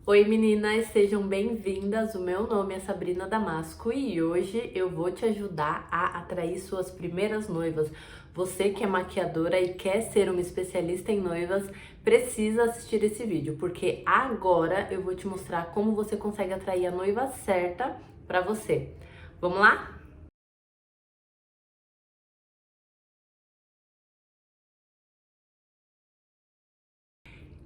Oi meninas, sejam bem-vindas. O meu nome é Sabrina Damasco e hoje eu vou te ajudar a atrair suas primeiras noivas. Você que é maquiadora e quer ser uma especialista em noivas, precisa assistir esse vídeo, porque agora eu vou te mostrar como você consegue atrair a noiva certa para você. Vamos lá?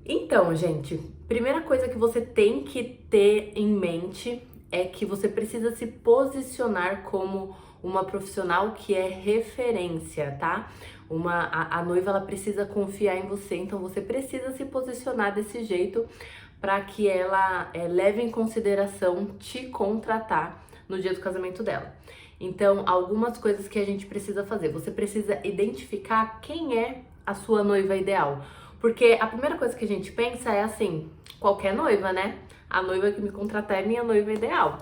Então, gente, primeira coisa que você tem que ter em mente é que você precisa se posicionar como uma profissional que é referência, tá? A noiva ela precisa confiar em você, então você precisa se posicionar desse jeito para que ela leve em consideração te contratar no dia do casamento dela. Então, algumas coisas que a gente precisa fazer. Você precisa identificar quem é a sua noiva ideal. Porque a primeira coisa que a gente pensa é assim, qualquer noiva, né? A noiva que me contratar é minha noiva ideal,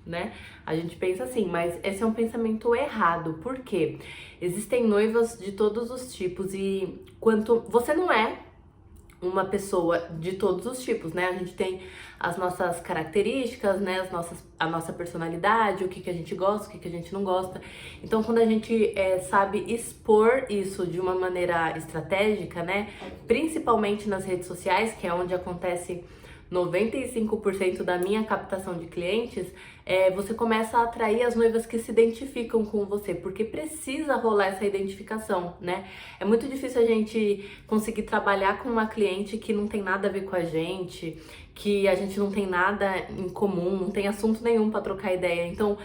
né? A gente pensa assim, mas esse é um pensamento errado. Por quê? Existem noivas de todos os tipos e quanto você não é uma pessoa de todos os tipos, né? A gente tem as nossas características, né? A nossa personalidade, o que que a gente gosta, o que que a gente não gosta. Então, quando a gente sabe expor isso de uma maneira estratégica, né? Principalmente nas redes sociais, que é onde acontece 95% da minha captação de clientes, você começa a atrair as noivas que se identificam com você, porque precisa rolar essa identificação, né? É muito difícil a gente conseguir trabalhar com uma cliente que não tem nada a ver com a gente, que a gente não tem nada em comum, não tem assunto nenhum para trocar ideia. Então,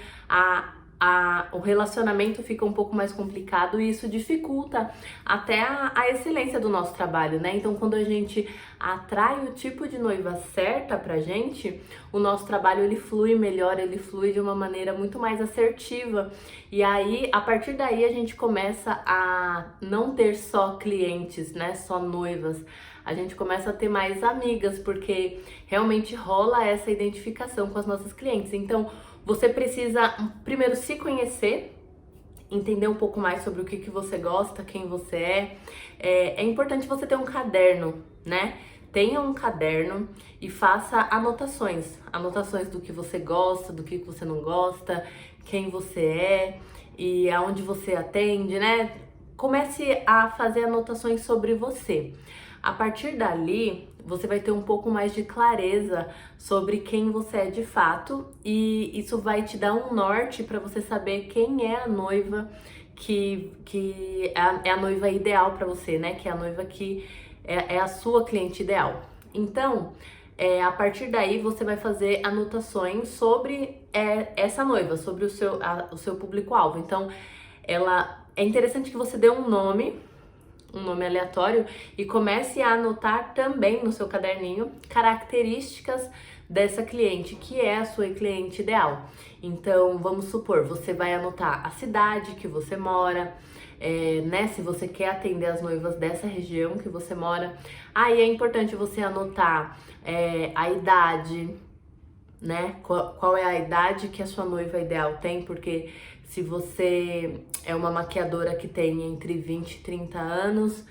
o relacionamento fica um pouco mais complicado e isso dificulta até a excelência do nosso trabalho, né? Então, quando a gente atrai o tipo de noiva certa pra gente, o nosso trabalho ele flui melhor, ele flui de uma maneira muito mais assertiva. E aí, a partir daí, a gente começa a não ter só clientes, né? Só noivas. A gente começa a ter mais amigas, porque realmente rola essa identificação com as nossas clientes. Então, você precisa primeiro se conhecer, entender um pouco mais sobre o que, que você gosta, quem você é. É importante você ter um caderno, né? Tenha um caderno e faça anotações. Anotações do que você gosta, do que você não gosta, quem você é e aonde você atende, né? Comece a fazer anotações sobre você. A partir dali, você vai ter um pouco mais de clareza sobre quem você é de fato e isso vai te dar um norte para você saber quem é a noiva que é a noiva ideal para você, né? Que é a noiva que é a sua cliente ideal. Então, a partir daí você vai fazer anotações sobre essa noiva, sobre o seu público-alvo. Então, ela é interessante que você dê um nome aleatório e comece a anotar também no seu caderninho características dessa cliente, que é a sua cliente ideal. Então, vamos supor, você vai anotar a cidade que você mora, né? Se você quer atender as noivas dessa região que você mora. Aí é importante você anotar a idade, né? Qual é a idade que a sua noiva ideal tem, porque se você é uma maquiadora que tem entre 20 e 30 anos,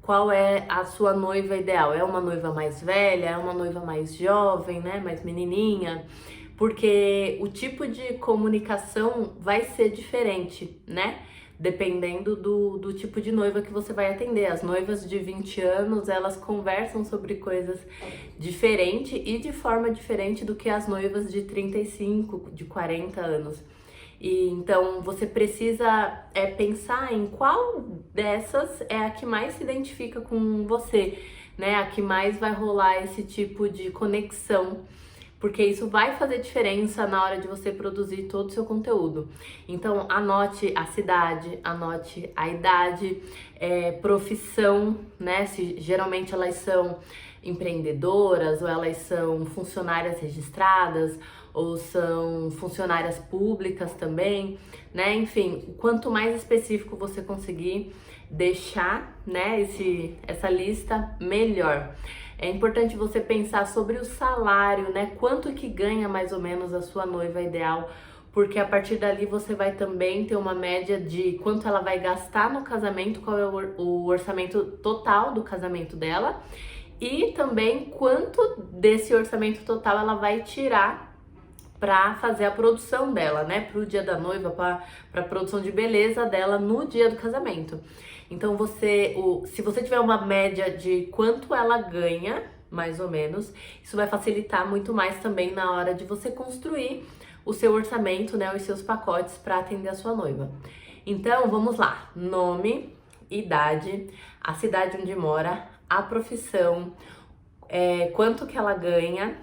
qual é a sua noiva ideal? É uma noiva mais velha? É uma noiva mais jovem, né? Mais menininha? Porque o tipo de comunicação vai ser diferente, né? Dependendo do tipo de noiva que você vai atender. As noivas de 20 anos, elas conversam sobre coisas diferentes e de forma diferente do que as noivas de 35, de 40 anos. E então você precisa pensar em qual dessas é a que mais se identifica com você, né? A que mais vai rolar esse tipo de conexão, porque isso vai fazer diferença na hora de você produzir todo o seu conteúdo. Então, anote a cidade, anote a idade, profissão, né? Se geralmente elas são empreendedoras ou elas são funcionárias registradas ou são funcionárias públicas também, né? Enfim, quanto mais específico você conseguir deixar, né, essa lista, melhor. É importante você pensar sobre o salário, né? Quanto que ganha mais ou menos a sua noiva ideal, porque a partir dali você vai também ter uma média de quanto ela vai gastar no casamento, qual é o orçamento total do casamento dela e também quanto desse orçamento total ela vai tirar para fazer a produção dela, né, para o dia da noiva, para a produção de beleza dela no dia do casamento. Então se você tiver uma média de quanto ela ganha, mais ou menos, isso vai facilitar muito mais também na hora de você construir o seu orçamento, né, os seus pacotes para atender a sua noiva. Então, vamos lá: nome, idade, a cidade onde mora, a profissão, quanto que ela ganha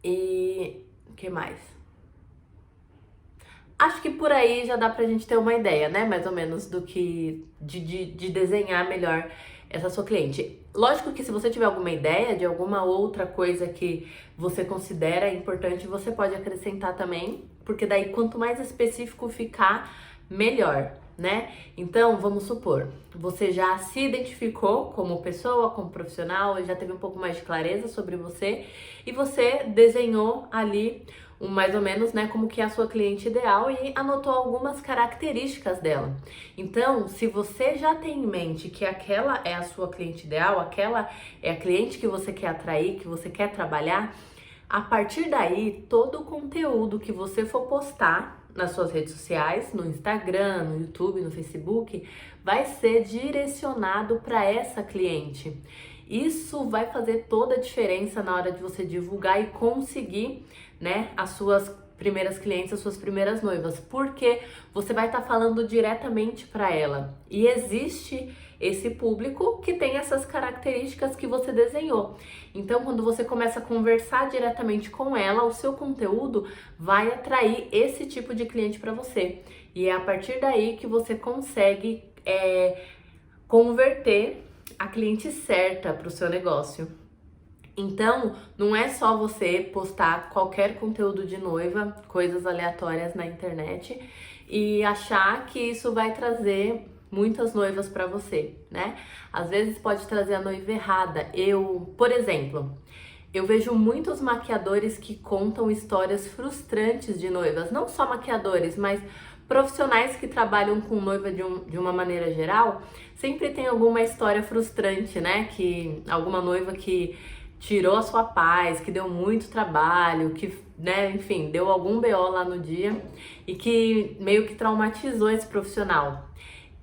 e o que mais? Acho que por aí já dá pra gente ter uma ideia, né? Mais ou menos do que de desenhar melhor essa sua cliente. Lógico que se você tiver alguma ideia de alguma outra coisa que você considera importante, você pode acrescentar também, porque daí quanto mais específico ficar, melhor, né? Então, vamos supor, você já se identificou como pessoa, como profissional, já teve um pouco mais de clareza sobre você e você desenhou ali mais ou menos, né, como que é a sua cliente ideal e anotou algumas características dela. Então, se você já tem em mente que aquela é a sua cliente ideal, aquela é a cliente que você quer atrair, que você quer trabalhar, a partir daí, todo o conteúdo que você for postar nas suas redes sociais, no Instagram, no YouTube, no Facebook, vai ser direcionado para essa cliente. Isso vai fazer toda a diferença na hora de você divulgar e conseguir, né, as suas primeiras clientes, as suas primeiras noivas, porque você vai estar falando diretamente para ela. E existe esse público que tem essas características que você desenhou. Então, quando você começa a conversar diretamente com ela, o seu conteúdo vai atrair esse tipo de cliente para você. E é a partir daí que você consegue converter a cliente certa para o seu negócio. Então, não é só você postar qualquer conteúdo de noiva, coisas aleatórias na internet e achar que isso vai trazer muitas noivas para você, né? Às vezes pode trazer a noiva errada. Por exemplo, eu vejo muitos maquiadores que contam histórias frustrantes de noivas, não só maquiadores, mas profissionais que trabalham com noiva de uma maneira geral, sempre tem alguma história frustrante, né? Que alguma noiva que tirou a sua paz, que deu muito trabalho, que, né, enfim, deu algum BO lá no dia e que meio que traumatizou esse profissional.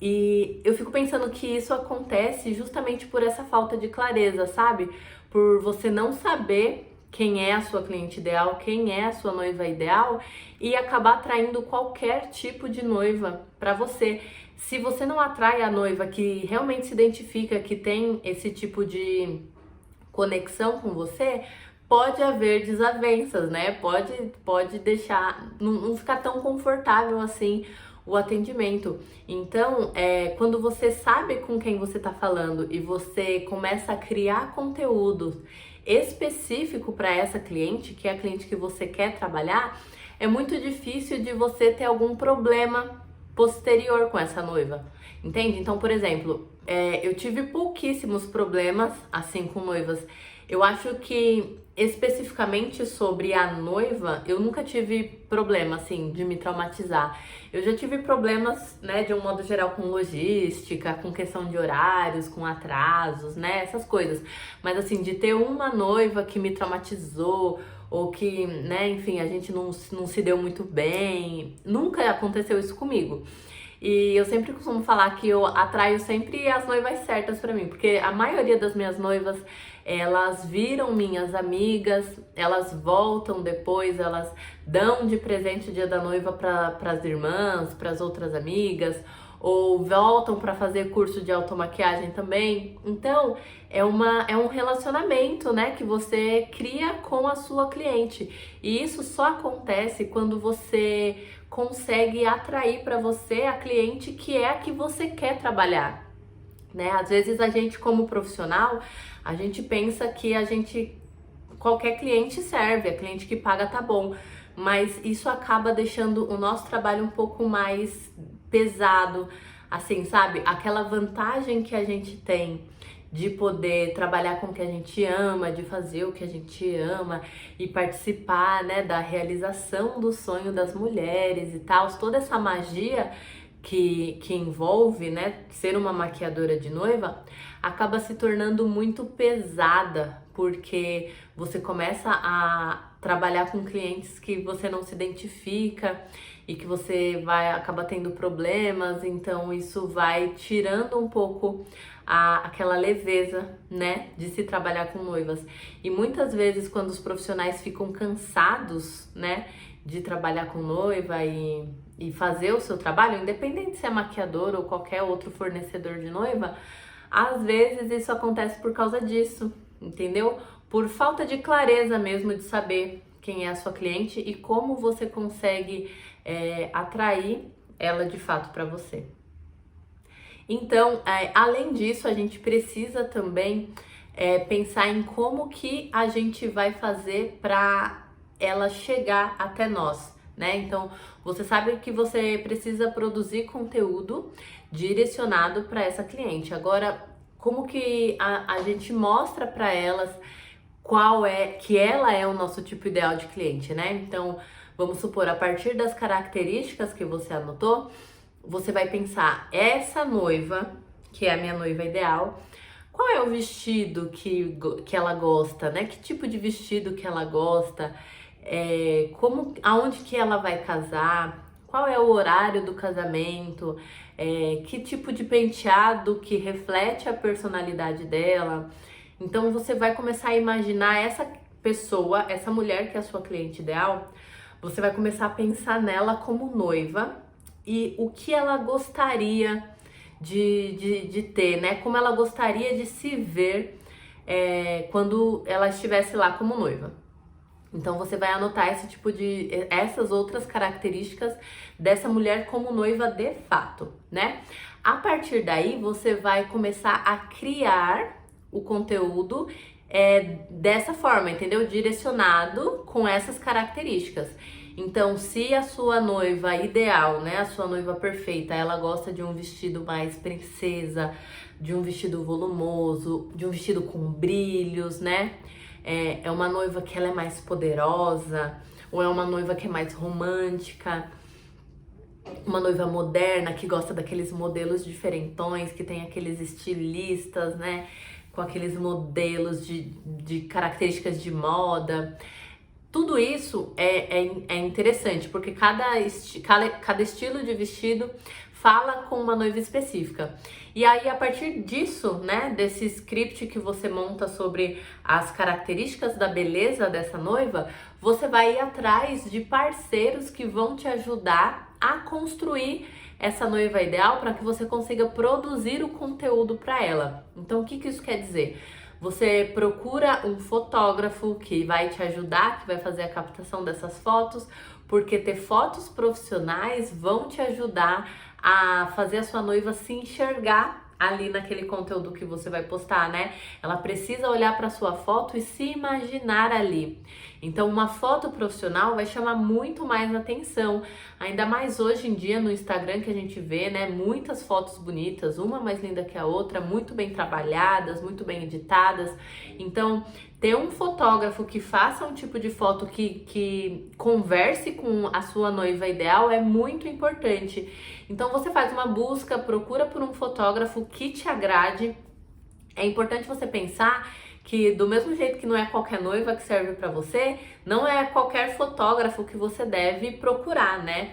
E eu fico pensando que isso acontece justamente por essa falta de clareza, sabe? Por você não saber quem é a sua cliente ideal, quem é a sua noiva ideal e acabar atraindo qualquer tipo de noiva para você. Se você não atrai a noiva que realmente se identifica, que tem esse tipo de conexão com você, pode haver desavenças, né? Pode deixar, não ficar tão confortável assim o atendimento. Então, quando você sabe com quem você está falando e você começa a criar conteúdo específico para essa cliente, que é a cliente que você quer trabalhar, é muito difícil de você ter algum problema posterior com essa noiva, entende? Então, por exemplo, eu tive pouquíssimos problemas assim com noivas. Eu acho que especificamente sobre a noiva, eu nunca tive problema assim de me traumatizar. Eu já tive problemas, né, de um modo geral com logística, com questão de horários, com atrasos, né, essas coisas. Mas assim, de ter uma noiva que me traumatizou ou que, né, enfim, a gente não se deu muito bem, nunca aconteceu isso comigo. E eu sempre costumo falar que eu atraio sempre as noivas certas pra mim, porque a maioria das minhas noivas, elas viram minhas amigas, elas voltam depois, elas dão de presente o dia da noiva para as irmãs, para as outras amigas, ou voltam para fazer curso de automaquiagem também. Então, é um relacionamento, né, que você cria com a sua cliente. E isso só acontece quando você consegue atrair para você a cliente que é a que você quer trabalhar, né? Às vezes a gente, como profissional, a gente pensa que qualquer cliente serve, a cliente que paga tá bom, mas isso acaba deixando o nosso trabalho um pouco mais pesado, assim, sabe? Aquela vantagem que a gente tem de poder trabalhar com o que a gente ama, de fazer o que a gente ama e participar, né, da realização do sonho das mulheres e tal, toda essa magia que envolve, né, ser uma maquiadora de noiva, acaba se tornando muito pesada, porque você começa a trabalhar com clientes que você não se identifica e que você vai acaba tendo problemas, então isso vai tirando um pouco aquela leveza, né, de se trabalhar com noivas. E muitas vezes quando os profissionais ficam cansados, né, de trabalhar com noiva e fazer o seu trabalho, independente se é maquiador ou qualquer outro fornecedor de noiva, às vezes isso acontece por causa disso, entendeu? Por falta de clareza mesmo de saber quem é a sua cliente e como você consegue atrair ela de fato para você. Então, além disso, a gente precisa também pensar em como que a gente vai fazer para ela chegar até nós, né? Então, você sabe que você precisa produzir conteúdo direcionado para essa cliente. Agora, como que a gente mostra para elas que ela é o nosso tipo ideal de cliente, né? Então, vamos supor, a partir das características que você anotou, você vai pensar, essa noiva, que é a minha noiva ideal, qual é o vestido que ela gosta, né? Que tipo de vestido que ela gosta, aonde que ela vai casar, qual é o horário do casamento, que tipo de penteado que reflete a personalidade dela. Então você vai começar a imaginar essa pessoa, essa mulher que é a sua cliente ideal, você vai começar a pensar nela como noiva e o que ela gostaria de ter, né? Como ela gostaria de se ver quando ela estivesse lá como noiva. Então você vai anotar essas outras características dessa mulher como noiva de fato, né? A partir daí você vai começar a criar o conteúdo dessa forma, entendeu? Direcionado com essas características. Então, se a sua noiva ideal, né, a sua noiva perfeita, ela gosta de um vestido mais princesa, de um vestido volumoso, de um vestido com brilhos, né? É uma noiva que ela é mais poderosa, ou é uma noiva que é mais romântica, uma noiva moderna que gosta daqueles modelos diferentões, que tem aqueles estilistas, né? Com aqueles modelos de características de moda. Tudo isso é interessante, porque cada estilo de vestido fala com uma noiva específica. E aí, a partir disso, né, desse script que você monta sobre as características da beleza dessa noiva, você vai ir atrás de parceiros que vão te ajudar a construir essa noiva ideal para que você consiga produzir o conteúdo para ela. Então, o que isso quer dizer? Você procura um fotógrafo que vai te ajudar, que vai fazer a captação dessas fotos, porque ter fotos profissionais vão te ajudar a fazer a sua noiva se enxergar ali naquele conteúdo que você vai postar, né? Ela precisa olhar para sua foto e se imaginar ali. Então, uma foto profissional vai chamar muito mais atenção, ainda mais hoje em dia no Instagram que a gente vê, né? Muitas fotos bonitas, uma mais linda que a outra, muito bem trabalhadas, muito bem editadas. Então, ter um fotógrafo que faça um tipo de foto que converse com a sua noiva ideal é muito importante. Então, você faz uma busca, procura por um fotógrafo que te agrade. É importante você pensar que do mesmo jeito que não é qualquer noiva que serve para você, não é qualquer fotógrafo que você deve procurar, né?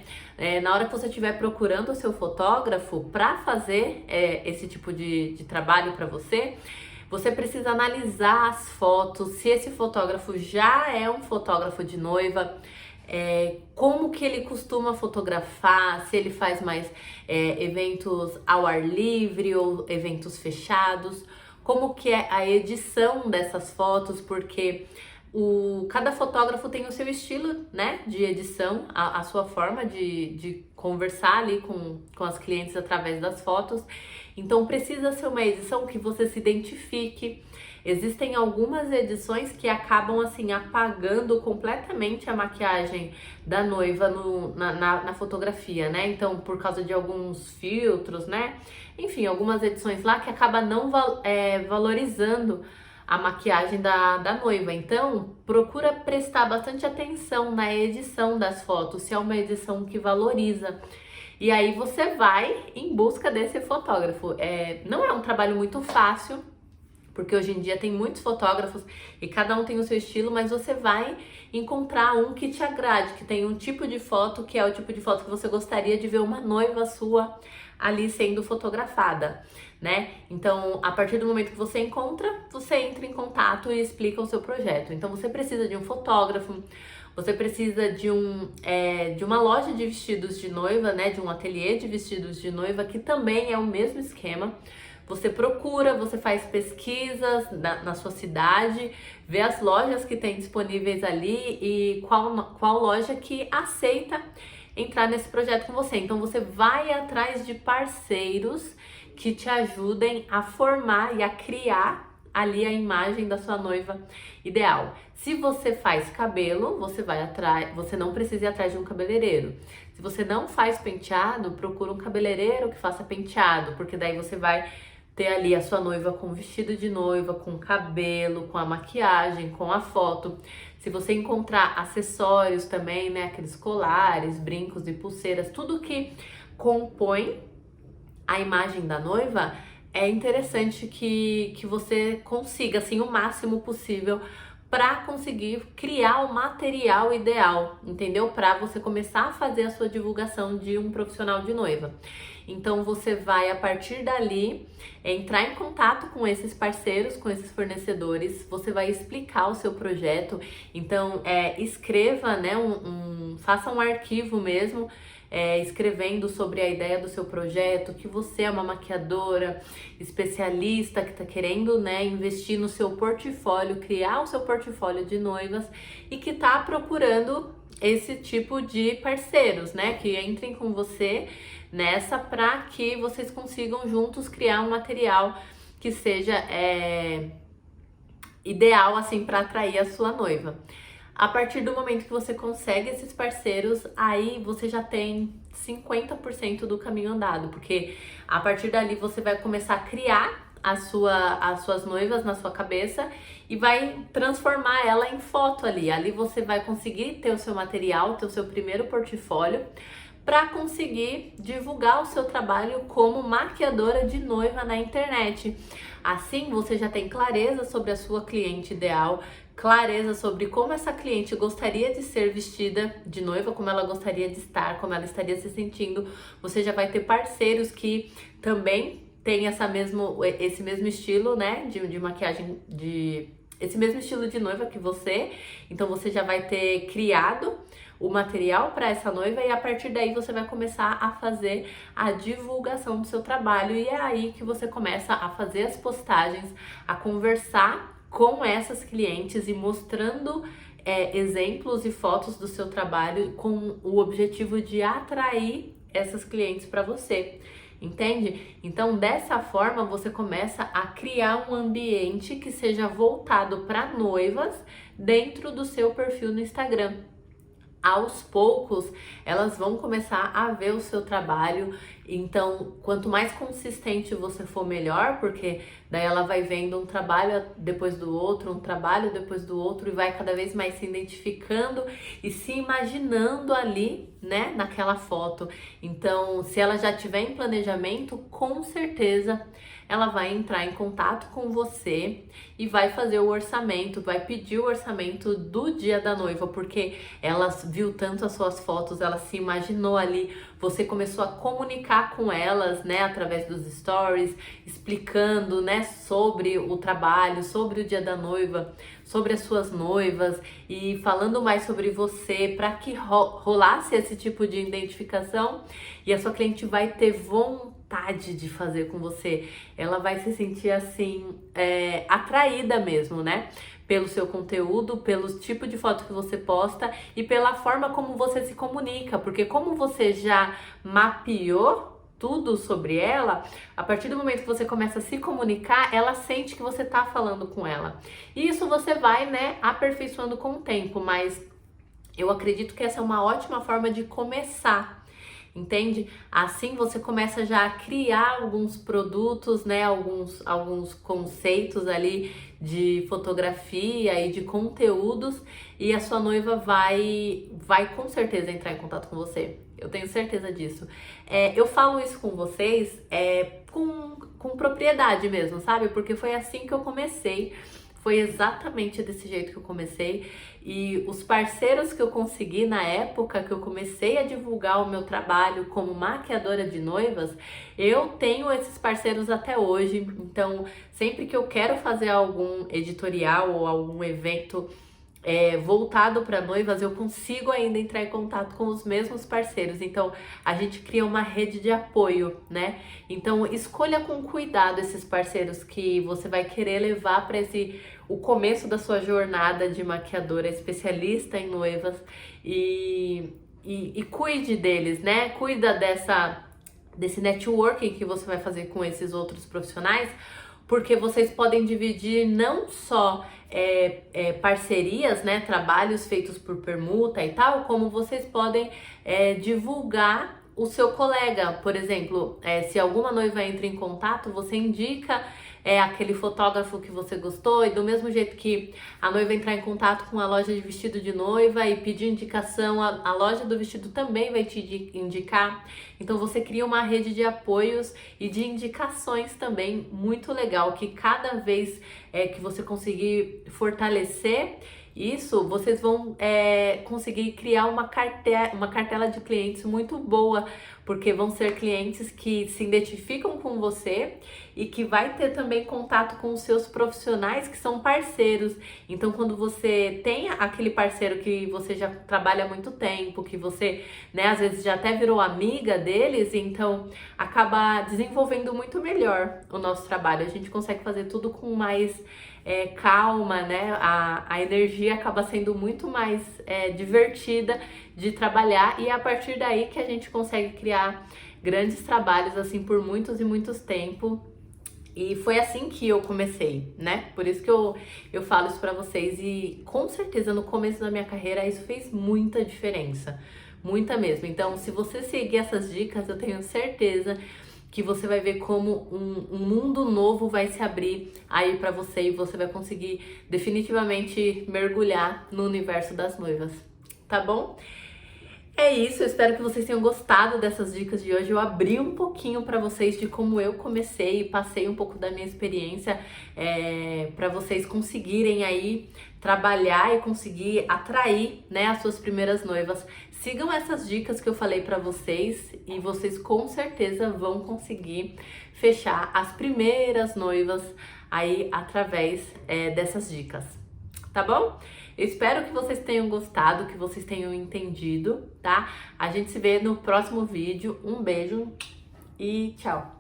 Na hora que você estiver procurando o seu fotógrafo para fazer esse tipo de trabalho para você, você precisa analisar as fotos, se esse fotógrafo já é um fotógrafo de noiva, como que ele costuma fotografar, se ele faz mais eventos ao ar livre ou eventos fechados, como que é a edição dessas fotos, porque cada fotógrafo tem o seu estilo, né, de edição, a sua forma de conversar ali com as clientes através das fotos. Então precisa ser uma edição que você se identifique. Existem algumas edições que acabam assim apagando completamente a maquiagem da noiva na fotografia, né? Então, por causa de alguns filtros, né? Enfim, algumas edições lá que acabam não valorizando a maquiagem da noiva. Então, procura prestar bastante atenção na edição das fotos, se é uma edição que valoriza. E aí você vai em busca desse fotógrafo. Não é um trabalho muito fácil, porque hoje em dia tem muitos fotógrafos e cada um tem o seu estilo, mas você vai encontrar um que te agrade, que tem um tipo de foto que é o tipo de foto que você gostaria de ver uma noiva sua ali sendo fotografada, né? Então, a partir do momento que você encontra, você entra em contato e explica o seu projeto. Então, você precisa de um fotógrafo, você precisa de uma loja de vestidos de noiva, né? De um ateliê de vestidos de noiva, que também é o mesmo esquema. Você procura, você faz pesquisas na sua cidade, vê as lojas que tem disponíveis ali e qual loja que aceita entrar nesse projeto com você. Então você vai atrás de parceiros que te ajudem a formar e a criar ali a imagem da sua noiva ideal. Se você faz cabelo, você não precisa ir atrás de um cabeleireiro. Se você não faz penteado, procura um cabeleireiro que faça penteado, porque daí você vai ter ali a sua noiva com vestido de noiva, com cabelo, com a maquiagem, com a foto. Se você encontrar acessórios também, né, aqueles colares, brincos e pulseiras, tudo que compõe a imagem da noiva, é interessante que você consiga, assim, o máximo possível para conseguir criar o material ideal, entendeu? Para você começar a fazer a sua divulgação de um profissional de noiva. Então você vai, a partir dali, entrar em contato com esses parceiros, com esses fornecedores, você vai explicar o seu projeto. Então escreva, né, faça um arquivo mesmo, escrevendo sobre a ideia do seu projeto, que você é uma maquiadora especialista que está querendo, né, investir no seu portfólio, criar o seu portfólio de noivas e que está procurando esse tipo de parceiros, né, que entrem com você nessa para que vocês consigam juntos criar um material que seja ideal assim para atrair a sua noiva. A partir do momento que você consegue esses parceiros, aí você já tem 50% do caminho andado, porque a partir dali você vai começar a criar as suas noivas na sua cabeça e vai transformar ela em foto ali. Ali você vai conseguir ter o seu material, ter o seu primeiro portfólio, para conseguir divulgar o seu trabalho como maquiadora de noiva na internet. Assim você já tem clareza sobre a sua cliente ideal, clareza sobre como essa cliente gostaria de ser vestida de noiva, como ela gostaria de estar, como ela estaria se sentindo. Você já vai ter parceiros que também têm esse mesmo estilo, né, de maquiagem, esse mesmo estilo de noiva que você. Então você já vai ter criado o material para essa noiva e a partir daí você vai começar a fazer a divulgação do seu trabalho e é aí que você começa a fazer as postagens, a conversar com essas clientes e mostrando exemplos e fotos do seu trabalho com o objetivo de atrair essas clientes para você. Entende? Então, dessa forma, você começa a criar um ambiente que seja voltado para noivas dentro do seu perfil no Instagram. Aos poucos, elas vão começar a ver o seu trabalho. Então, quanto mais consistente você for, melhor, porque daí ela vai vendo um trabalho depois do outro, um trabalho depois do outro, e vai cada vez mais se identificando e se imaginando ali, né, naquela foto. Então, se ela já tiver em planejamento, com certeza ela vai entrar em contato com você e vai fazer o orçamento, vai pedir o orçamento do dia da noiva, porque ela viu tanto as suas fotos, ela se imaginou ali, você começou a comunicar com elas, né, através dos stories, explicando, né, sobre o trabalho, sobre o dia da noiva, sobre as suas noivas e falando mais sobre você para que rolasse esse tipo de identificação e a sua cliente vai ter vontade de fazer com você. Ela vai se sentir assim, atraída mesmo, né? Pelo seu conteúdo, pelo tipo de foto que você posta e pela forma como você se comunica, porque como você já mapeou tudo sobre ela, a partir do momento que você começa a se comunicar, ela sente que você tá falando com ela. E isso você vai, né, aperfeiçoando com o tempo, mas eu acredito que essa é uma ótima forma de começar. Entende? Assim você começa já a criar alguns produtos, né? Alguns conceitos ali de fotografia e de conteúdos e a sua noiva vai com certeza entrar em contato com você. Eu tenho certeza disso. Eu falo isso com vocês com propriedade mesmo, sabe? Porque foi assim que eu comecei. Foi exatamente desse jeito que eu comecei. E os parceiros que eu consegui na época que eu comecei a divulgar o meu trabalho como maquiadora de noivas, eu tenho esses parceiros até hoje. Então, sempre que eu quero fazer algum editorial ou algum evento voltado para noivas, eu consigo ainda entrar em contato com os mesmos parceiros. Então, a gente cria uma rede de apoio, né? Então, escolha com cuidado esses parceiros que você vai querer levar para o começo da sua jornada de maquiadora especialista em noivas e cuide deles, né? Cuida desse networking que você vai fazer com esses outros profissionais, porque vocês podem dividir não só parcerias, né, trabalhos feitos por permuta e tal, como vocês podem divulgar o seu colega. Por exemplo, se alguma noiva entra em contato, você indica aquele fotógrafo que você gostou, e do mesmo jeito que a noiva entrar em contato com a loja de vestido de noiva e pedir indicação, a loja do vestido também vai te indicar. Então você cria uma rede de apoios e de indicações também muito legal, que cada vez que você conseguir fortalecer isso, vocês vão conseguir criar uma cartela de clientes muito boa, porque vão ser clientes que se identificam com você e que vai ter também contato com os seus profissionais que são parceiros. Então, quando você tem aquele parceiro que você já trabalha há muito tempo, que você, né, às vezes já até virou amiga deles, então acaba desenvolvendo muito melhor o nosso trabalho. A gente consegue fazer tudo com mais calma, né? A energia acaba sendo muito mais divertida de trabalhar, e é a partir daí que a gente consegue criar grandes trabalhos assim por muitos e muitos tempos. E foi assim que eu comecei, né? Por isso que eu falo isso pra vocês, e com certeza no começo da minha carreira isso fez muita diferença, muita mesmo. Então, se você seguir essas dicas, eu tenho certeza que você vai ver como um mundo novo vai se abrir aí pra você, e você vai conseguir definitivamente mergulhar no universo das noivas, tá bom? É isso, eu espero que vocês tenham gostado dessas dicas de hoje. Eu abri um pouquinho para vocês de como eu comecei e passei um pouco da minha experiência para vocês conseguirem aí trabalhar e conseguir atrair, né, as suas primeiras noivas. Sigam essas dicas que eu falei para vocês e vocês com certeza vão conseguir fechar as primeiras noivas aí através dessas dicas, tá bom? Eu espero que vocês tenham gostado, que vocês tenham entendido, tá? A gente se vê no próximo vídeo. Um beijo e tchau!